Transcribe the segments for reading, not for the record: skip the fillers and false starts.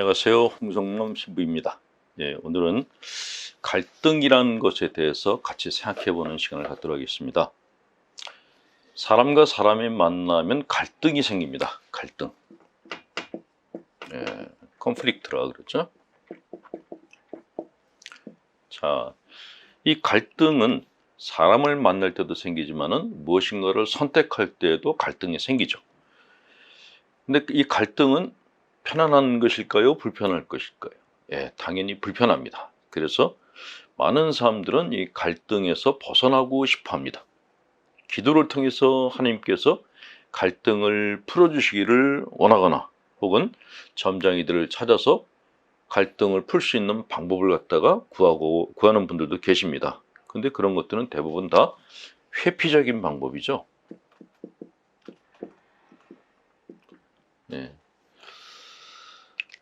안녕하세요. 홍성남 신부입니다. 오늘은 갈등이라는 것에 대해서 같이 생각해 보는 시간을 갖도록 하겠습니다. 사람과 사람이 만나면 갈등이 생깁니다. 갈등. 컨플릭트라 그러죠. 자, 이 갈등은 사람을 만날 때도 생기지만은 무엇인가를 선택할 때에도 갈등이 생기죠. 근데 이 갈등은 편안한 것일까요? 불편할 것일까요? 당연히 불편합니다. 그래서 많은 사람들은 이 갈등에서 벗어나고 싶어 합니다. 기도를 통해서 하나님께서 갈등을 풀어주시기를 원하거나 혹은 점장이들을 찾아서 갈등을 풀 수 있는 방법을 갖다가 구하는 분들도 계십니다. 근데 그런 것들은 대부분 다 회피적인 방법이죠.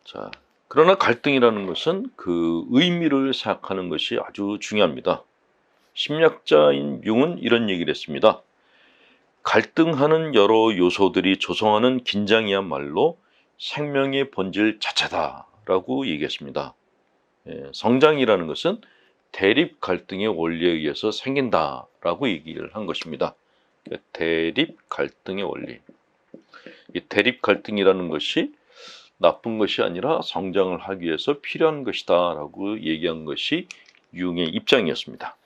자, 그러나 갈등이라는 것은 그 의미를 생각하는 것이 아주 중요합니다. 심리학자인 융은 이런 얘기를 했습니다. 갈등하는 여러 요소들이 조성하는 긴장이야말로 생명의 본질 자체다라고 얘기했습니다. 성장이라는 것은 대립 갈등의 원리에 의해서 생긴다라고 얘기를 한 것입니다. 대립 갈등의 원리. 이 대립 갈등이라는 것이 나쁜 것이 아니라 성장을 하기 위해서 필요한 것이다 라고 얘기한 것이 융의 입장이었습니다.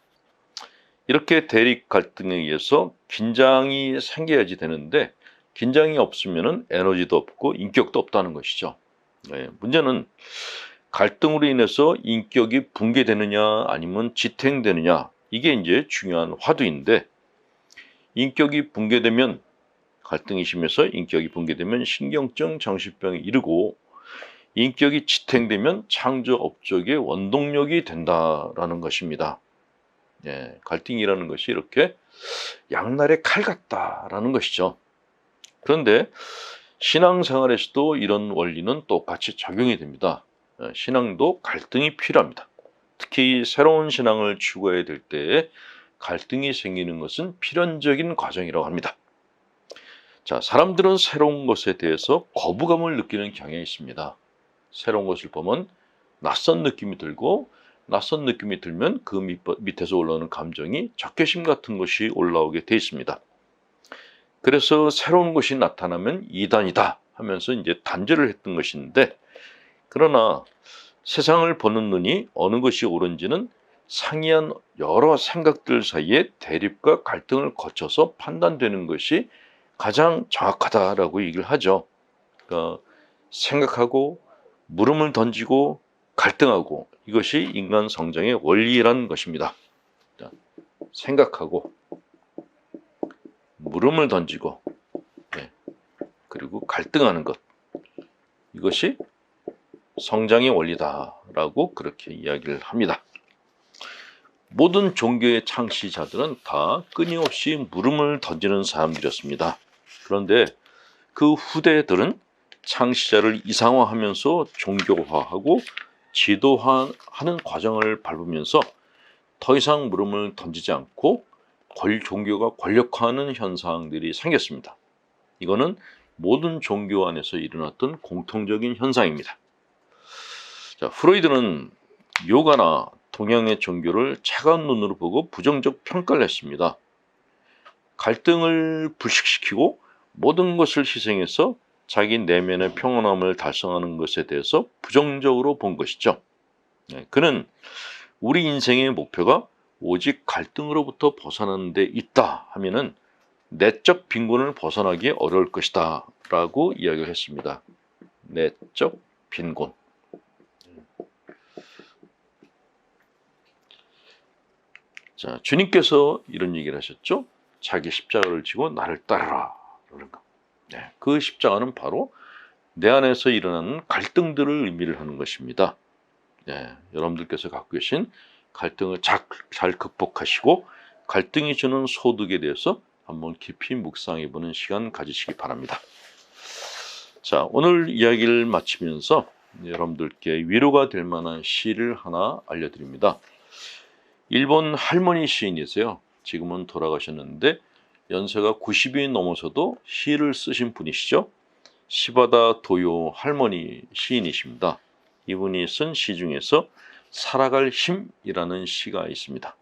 이렇게 대립 갈등에 의해서 긴장이 생겨야지 되는데 긴장이 없으면 에너지도 없고 인격도 없다는 것이죠. 문제는 갈등으로 인해서 인격이 붕괴되느냐 아니면 지탱되느냐, 이게 이제 중요한 화두인데, 인격이 붕괴되면, 갈등이 심해서 인격이 붕괴되면 신경증 정신병에 이르고, 인격이 지탱되면 창조 업적의 원동력이 된다라는 것입니다. 갈등이라는 것이 이렇게 양날의 칼 같다라는 것이죠. 그런데 신앙생활에서도 이런 원리는 똑같이 적용이 됩니다. 신앙도 갈등이 필요합니다. 특히 새로운 신앙을 추구해야 될 때에 갈등이 생기는 것은 필연적인 과정이라고 합니다. 자, 사람들은 새로운 것에 대해서 거부감을 느끼는 경향이 있습니다. 새로운 것을 보면 낯선 느낌이 들고, 낯선 느낌이 들면 그 밑에서 올라오는 감정이 적개심 같은 것이 올라오게 돼 있습니다. 그래서 새로운 것이 나타나면 이단이다 하면서 이제 단죄를 했던 것인데, 그러나 세상을 보는 눈이 어느 것이 옳은지는 상이한 여러 생각들 사이에 대립과 갈등을 거쳐서 판단되는 것이 가장 정확하다라고 얘기를 하죠. 그러니까 생각하고 물음을 던지고 갈등하고, 이것이 인간 성장의 원리라는 것입니다. 생각하고 물음을 던지고 그리고 갈등하는 것, 이것이 성장의 원리다라고 그렇게 이야기를 합니다. 모든 종교의 창시자들은 다 끊임없이 물음을 던지는 사람들이었습니다. 그런데 그 후대들은 창시자를 이상화하면서 종교화하고 지도화하는 과정을 밟으면서 더 이상 물음을 던지지 않고 종교가 권력화하는 현상들이 생겼습니다. 이거는 모든 종교 안에서 일어났던 공통적인 현상입니다. 자, 프로이드는 요가나 동양의 종교를 차가운 눈으로 보고 부정적 평가를 했습니다. 갈등을 불식시키고 모든 것을 희생해서 자기 내면의 평온함을 달성하는 것에 대해서 부정적으로 본 것이죠. 그는 우리 인생의 목표가 오직 갈등으로부터 벗어나는 데 있다 하면은 내적 빈곤을 벗어나기 어려울 것이다 라고 이야기를 했습니다. 내적 빈곤. 자, 주님께서 이런 얘기를 하셨죠. 자기 십자가를 지고 나를 따르라. 그 십자가는 바로 내 안에서 일어나는 갈등들을 의미를 하는 것입니다. 여러분들께서 갖고 계신 갈등을 잘 극복하시고 갈등이 주는 소득에 대해서 한번 깊이 묵상해보는 시간 가지시기 바랍니다. 자, 오늘 이야기를 마치면서 여러분들께 위로가 될 만한 시를 하나 알려드립니다. 일본 할머니 시인이세요. 지금은 돌아가셨는데 연세가 90이 넘어서도 시를 쓰신 분이시죠. 시바다 도요 할머니 시인이십니다. 이분이 쓴 시 중에서 살아갈 힘이라는 시가 있습니다.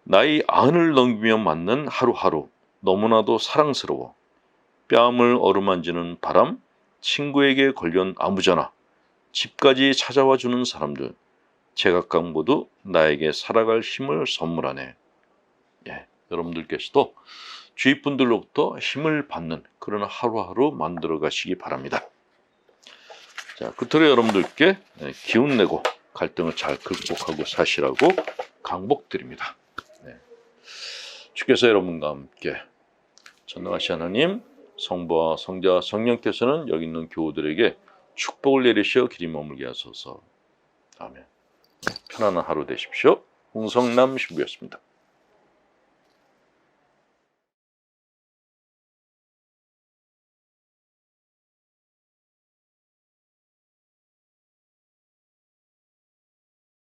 나이 90을 넘기며 맞는 하루하루 너무나도 사랑스러워. 뺨을 어루만지는 바람, 친구에게 걸려온 아무전화, 집까지 찾아와 주는 사람들, 제각각 모두 나에게 살아갈 힘을 선물하네. 여러분들께서도 주위 분들로부터 힘을 받는 그런 하루하루 만들어 가시기 바랍니다. 자, 끝으로 여러분들께 기운 내고 갈등을 잘 극복하고 사시라고 강복드립니다. 주께서 여러분과 함께 전능하신 하나님, 성부와 성자와 성령께서는 여기 있는 교우들에게 축복을 내리시어 길이 머물게 하소서. 아멘. 편안한 하루 되십시오. 홍성남 신부였습니다.